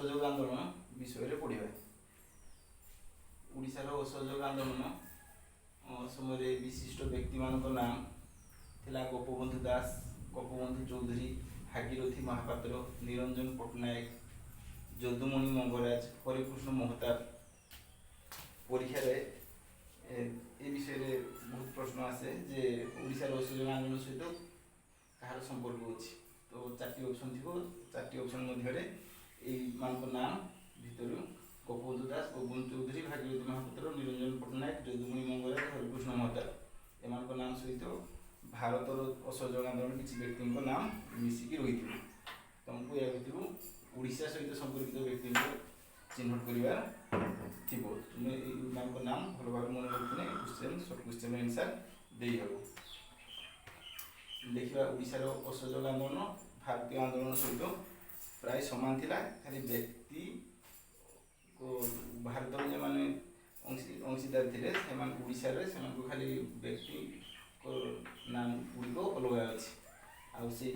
असहयोग आंदोलन विषय पढ़ा। ओडिशार असहयोग आंदोलन समय विशिष्ट व्यक्ति मान नाम थिला गोपबंधु दास, गोपबंधु चौधरी, भागीरथी महापात्र, निरंजन पट्टनायक, যদুমণি মঙ্গরাজ, হরিকৃষ্ণ মহতাব। পরীক্ষার এই বিষয়ে বহুত প্রশ্ন আছে যে ওড়িশার অসহযোগ আন্দোলন সহিত কাহার সম্পর্ক আছে। তো 4টি অপশন থিব, 4টি অপশন মধ্যে এই ମାନଙ୍କ নাম ভিতর গোপবন্ধু দাস, গোপবন্ধু চৌধুরী, ভাগীরথী মহাপাত্র, নিরঞ্জন পট্টনায়ক, যদুমণি মঙ্গরাজ, হরিকৃষ্ণ মহতাব এମାନଙ୍କ নাম সহিত ଭାରତର ଅସହଯୋଗ ଆନ୍ଦୋଳନ କିଛି ବ୍ୟକ୍ତିଙ୍କ ନାମ ମିଶିକି ରହିଥିବ। ତମକୁ ଏହା ଭିତରୁ ଓଡ଼ିଶା ସହିତ ସମ୍ପର୍କିତ ବ୍ୟକ୍ତିଙ୍କୁ ଚିହ୍ନଟ କରିବାର ଥିବ। ତୁମେ ଏମାନଙ୍କ ନାମ ଭଲ ଭାବରେ ମନେ ରଖିଲେ ସର୍ଟ କ୍ୱେଶ୍ଚନ୍ ଆନ୍ସର୍ ଦେଇହେବ। ଦେଖିବା ଓଡ଼ିଶାର ଅସହଯୋଗ ଆନ୍ଦୋଳନ ଭାରତୀୟ ଆନ୍ଦୋଳନ ସହିତ ପ୍ରାୟ ସମାନ ଥିଲା। ଖାଲି ବ୍ୟକ୍ତି ଭାରତର ଯେଉଁମାନେ ଅଂଶୀଦାର ଥିଲେ ସେମାନେ ଓଡ଼ିଶାରେ ସେମାନଙ୍କୁ ଖାଲି ବ୍ୟକ୍ତି ନାମ ଗୁଡ଼ିକ ଅଲଗା ଅଛି। ଆଉ ସେ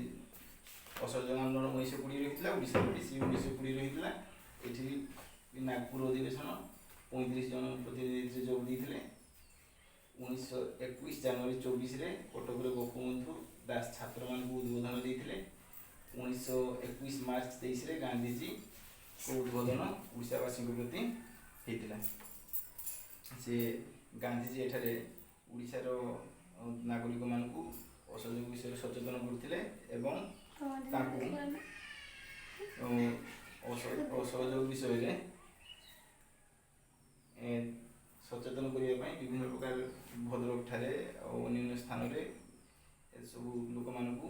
ଅସହଯୋଗ ଆନ୍ଦୋଳନ 1920 ରହିଥିଲା, ଓଡ଼ିଶାରେ ବି ସେ 1920 ରହିଥିଲା। ଏଠି ନାଗପୁର ଅଧିବେଶନ 35 ଜଣ ପ୍ରତିନିଧି ଯୋଗ ଦେଇଥିଲେ। 1921 ଜାନୁଆରୀ 24ରେ କଟକରେ ଗୋପବନ୍ଧୁ ଦାସ ଛାତ୍ରମାନଙ୍କୁ ଉଦ୍ବୋଧନ ଦେଇଥିଲେ। 1921 ମାର୍ଚ୍ଚ 23ରେ ଗାନ୍ଧୀଜୀଙ୍କ ଉଦ୍ବୋଧନ ଓଡ଼ିଶାବାସୀଙ୍କ ପ୍ରତି ହେଇଥିଲା। ସେ ଗାନ୍ଧୀଜୀ ଏଠାରେ ଓଡ଼ିଶାର ନାଗରିକମାନଙ୍କୁ ଅସହଯୋଗ ବିଷୟରେ ସଚେତନ କରୁଥିଲେ ଏବଂ ତାଙ୍କୁ ଅସହଯୋଗ ବିଷୟରେ ସଚେତନ କରିବା ପାଇଁ ବିଭିନ୍ନ ପ୍ରକାର ଭଦ୍ରକଠାରେ ଆଉ ଅନ୍ୟାନ୍ୟ ସ୍ଥାନରେ ଏସବୁ ଲୋକମାନଙ୍କୁ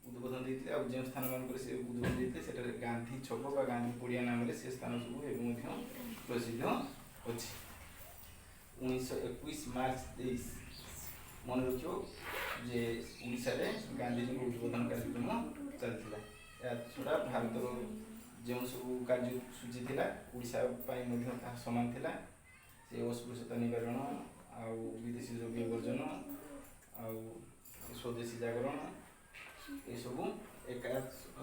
ଉଦ୍ବୋଧନ ଦେଇଥିଲେ। ଆଉ ଯେଉଁ ସ୍ଥାନମାନଙ୍କରେ ସେ ଉଦ୍ବୋଧନ ଦେଇଥିଲେ ସେଠାରେ ଗାନ୍ଧୀ ଛକ ବା ଗାନ୍ଧୀ ପଡ଼ିଆ ନାମରେ ସେ ସ୍ଥାନ ସବୁ ଏବେ ମଧ୍ୟ ପ୍ରସିଦ୍ଧ ଅଛି। 1921 ମାର୍ଚ୍ଚ 23 ମନେ ରଖିବ ଯେ ଓଡ଼ିଶାରେ ଗାନ୍ଧୀଜୀଙ୍କ ଉଦ୍ବୋଧନ କାର୍ଯ୍ୟକ୍ରମ ଚାଲିଥିଲା। ଏହା ଛଡ଼ା ଭାରତର ଯେଉଁ ସବୁ କାର୍ଯ୍ୟସୂଚୀ ଥିଲା ଓଡ଼ିଶା ପାଇଁ ମଧ୍ୟ ତାହା ସମାନ ଥିଲା। ସେ ଅସ୍ପୃଶ୍ୟତା ନିବାରଣ, ଆଉ ବିଦେଶୀ ଦ୍ରବ୍ୟ ବର୍ଜନ, ଆଉ ସ୍ୱଦେଶୀ ଜାଗରଣ ଏସବୁ ଏକା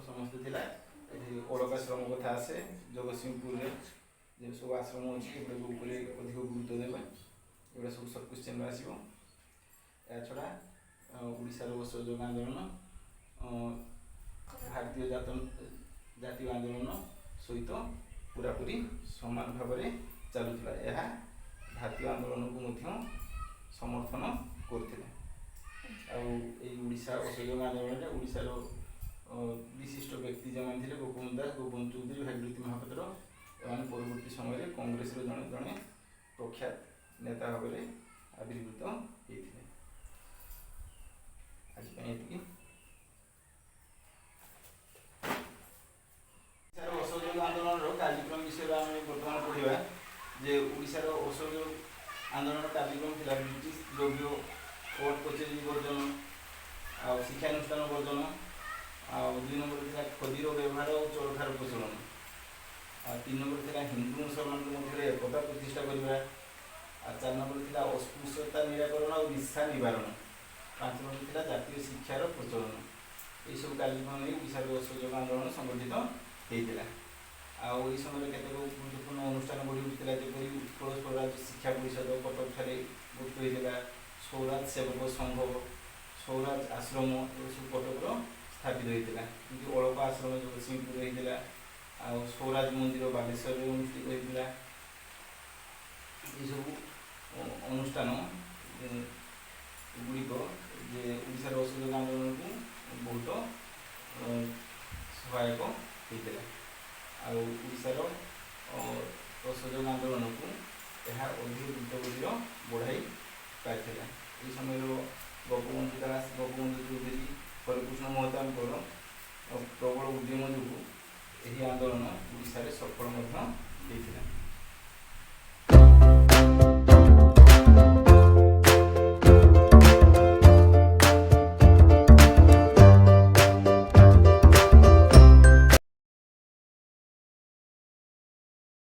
ସମସ୍ତେ ଥିଲା। ଏଠି ଅଳକା ଶ୍ରମ କଥା ଆସେ। ଜଗତସିଂହପୁରରେ ଯେଉଁ ସବୁ ଆଶ୍ରମ ଅଛି ଏଗୁଡ଼ିକ ଉପରେ ଅଧିକ ଗୁରୁତ୍ୱ ଦେବା। ଏଗୁଡ଼ା ସବୁ ସର୍ଟ କ୍ୱେଶ୍ଚନ୍ରେ ଆସିବ। ଏହାଛଡ଼ା ଓଡ଼ିଶାର ଅସହଯୋଗ ଆନ୍ଦୋଳନ ଭାରତୀୟ ଜାତୀୟ ଆନ୍ଦୋଳନ ସହିତ ପୁରାପୁରି ସମାନ ଭାବରେ ଚାଲୁଥିଲା। ଏହା ଭାରତୀୟ ଆନ୍ଦୋଳନକୁ ମଧ୍ୟ ସମର୍ଥନ କରୁଥିଲା। ଆଉ ଏଇ ଓଡ଼ିଶା ଅସହଯୋଗ ଆନ୍ଦୋଳନରେ ଓଡ଼ିଶାର ବିଶିଷ୍ଟ ବ୍ୟକ୍ତି ଯେଉଁମାନେ ଥିଲେ ଗୋପବନ୍ଧୁ ଦାସ, ଗୋପବନ୍ଧୁ ଚୌଧୁରୀ, ଭାଗୀରଥୀ ମହାପାତ୍ର ଏମାନେ ପରବର୍ତ୍ତୀ ସମୟରେ କଂଗ୍ରେସର ଜଣେ ପ୍ରଖ୍ୟାତ ନେତା ଭାବରେ ଆବିର୍ଭୂତ ହୋଇଥିଲେ। ଆଜି ପାଇଁ ଏତିକି। ଓଡ଼ିଶାର ଅସହଯୋଗ ଆନ୍ଦୋଳନର କାର୍ଯ୍ୟକ୍ରମ ବିଷୟରେ ଆମେ ବର୍ତ୍ତମାନ ପଢ଼ିବା। ଯେ ଓଡ଼ିଶାର ଅସହଯୋଗ ଆନ୍ଦୋଳନ କାର୍ଯ୍ୟକ୍ରମ ଥିଲା ବ୍ରିଟିଶ ଦ୍ରବ୍ୟ, କୋର୍ଟ କଚେରୀ ବର୍ଜନ, ଆଉ ଶିକ୍ଷାନୁଷ୍ଠାନ ବର୍ଜନ, ଆଉ 2 ନମ୍ବର ଥିଲା ଖଦୀର ବ୍ୟବହାର ଓ ଚରଖାର ପ୍ରଚଳନ, ଆଉ 3 ନମ୍ବର ଥିଲା ହିନ୍ଦୁ ମୁସଲମାନଙ୍କ ମଧ୍ୟରେ ଏକତା ପ୍ରତିଷ୍ଠା କରିବା, ଆଉ 4 ନମ୍ବର ଥିଲା ଅସ୍ପୃଶ୍ୟତା ନିରାକରଣ ଆଉ ନିଶା ନିବାରଣ, 5 ନମ୍ବର ଥିଲା ଜାତୀୟ ଶିକ୍ଷାର ପ୍ରଚଳନ। ଏହିସବୁ କାର୍ଯ୍ୟକ୍ରମ ନେଇ ଓଡ଼ିଶାର ଅସହଯୋଗ ଆନ୍ଦୋଳନ ସଂଗଠିତ ହୋଇଥିଲା। ଆଉ ଏହି ସମୟରେ କେତେକ ଗୁରୁତ୍ୱପୂର୍ଣ୍ଣ ଅନୁଷ୍ଠାନ ଗଢ଼ି ଉଠିଥିଲା, ଯେପରି ଉତ୍କଳ ସ୍ୱରାଜ ଶିକ୍ଷା ପରିଷଦ କଟକଠାରେ ଗଠିତ ହୋଇଥିଲା, ସ୍ୱରାଜ ସେବକ ସଂଘ, ସ୍ୱରାଜ ଆଶ୍ରମ ଏସବୁ କଟକର ସ୍ଥାପିତ ହୋଇଥିଲା। କିନ୍ତୁ ଅଳପ ଆଶ୍ରମ ଜଗତସିଂହପୁରରେ ହୋଇଥିଲା, ଆଉ ସ୍ୱରାଜ ମନ୍ଦିର ବାଲେଶ୍ୱରରେ ଅନୁଷ୍ଠିତ ହୋଇଥିଲା। ଏସବୁ ଅନୁଷ୍ଠାନ ଗୁଡ଼ିକ ଯେ ଓଡ଼ିଶାର ଅସହଯୋଗ ଆନ୍ଦୋଳନକୁ ବହୁତ ସହାୟକ ହୋଇଥିଲା। ଆଉ ଓଡ଼ିଶାର ଅସହଯୋଗ ଆନ୍ଦୋଳନକୁ ଏହା ଅଧିକ ଦ୍ରୁତଗତିର ବଢ଼ାଇ ପାରିଥିଲା। ଏହି ସମୟର ଗୋପବନ୍ଧୁ ଦାସ, ଗୋପବନ୍ଧୁ ଚୌଧୁରୀ, ହରିକୃଷ୍ଣ ମହତାବଙ୍କର ପ୍ରବଳ ଉଦ୍ୟମ ଯୋଗୁଁ ଏହି ଆନ୍ଦୋଳନ ଓଡ଼ିଶାରେ ସଫଳ ମଧ୍ୟ ହୋଇଥିଲା।